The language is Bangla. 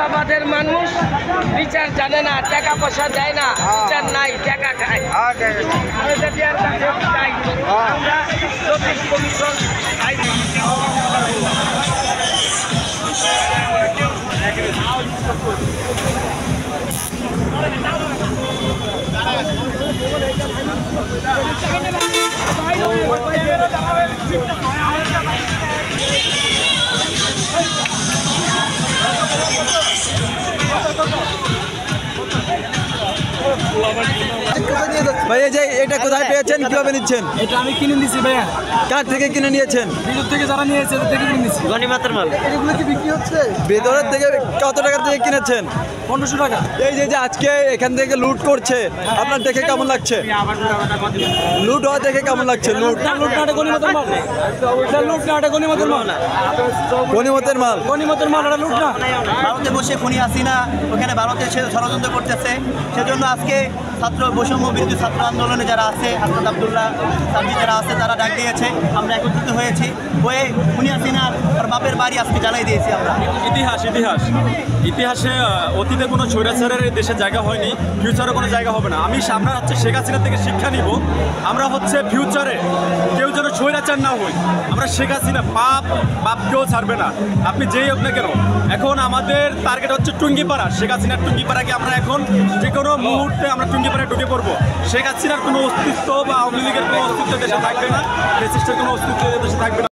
আমাদের মানুষ বিচার জানে না, টাকা পয়সা দেয় না, বিচার নাই, টাকা খায়। আমরা সঠিক কমিশন ভাই এই যে এটা কোথায় পেয়েছেন, কিভাবে নিচ্ছেন? এটা আমি কিনে নিয়েছি ভাইয়া। কার থেকে কিনে নিয়েছেন? ভিতর থেকে যারা নিয়েছে ওদের থেকে কিনে নিয়েছি। গণিমাতের মাল। এগুলো কি বিক্রি হচ্ছে? ভেতরের থেকে কত টাকা থেকে কিনেছেন? 1500 টাকা। এই যে আজকে এখান থেকে লুট করছে, আপনার দেখে কেমন লাগছে? লুট হওয়া দেখে কেমন লাগছে? লুট না এটা গণিমতের মাল। এটা লুট না, এটা গণিমতের মাল। গণিমতের মাল। গণিমতের মাল, এটা লুট না। ভারতে বসে খুনি হাসিনা ওখানে ভারতে সে ষড়যন্ত্র করতেছে। সেজন্য আজকে ছাত্র বৈষম্য বিরোধী ছাত্র আন্দোলনে যারা আছে, আসাদ আব্দুল্লাহ সাবজি যারা আছে, তারা ডাক দিয়েছে, আমরা একত্রিত হয়েছি হয়ে খুনি হাসিনার আর বাপের বাড়ি আজকে জ্বালাই দিয়েছি আমরা। ইতিহাসে অতীতে কোনো স্বৈরাচারের দেশে জায়গা হয়নি, ফিউচারে কোনো জায়গা হবে না। আমরা হচ্ছে শেখ হাসিনা থেকে শিক্ষা নিব। আমরা হচ্ছে ফিউচারে কেউ যেন স্বৈরাচার না হই। আমরা শেখ হাসিনা বাপকেও ছাড়বে না, আপনি যেই হোক না কেন। এখন আমাদের টার্গেট হচ্ছে টুঙ্গিপাড়া। শেখ হাসিনার টুঙ্গিপাড়াকে আমরা এখন যে কোনো মুহূর্তে আমরা টুঙ্গিপাড়ায় ঢুকে পড়বো। শেখ হাসিনার কোনো অস্তিত্ব বা আওয়ামী লীগের কোনো অস্তিত্ব দেশে থাকবে না, ফ্যাসিস্টের কোনো অস্তিত্ব দেশে থাকবে না।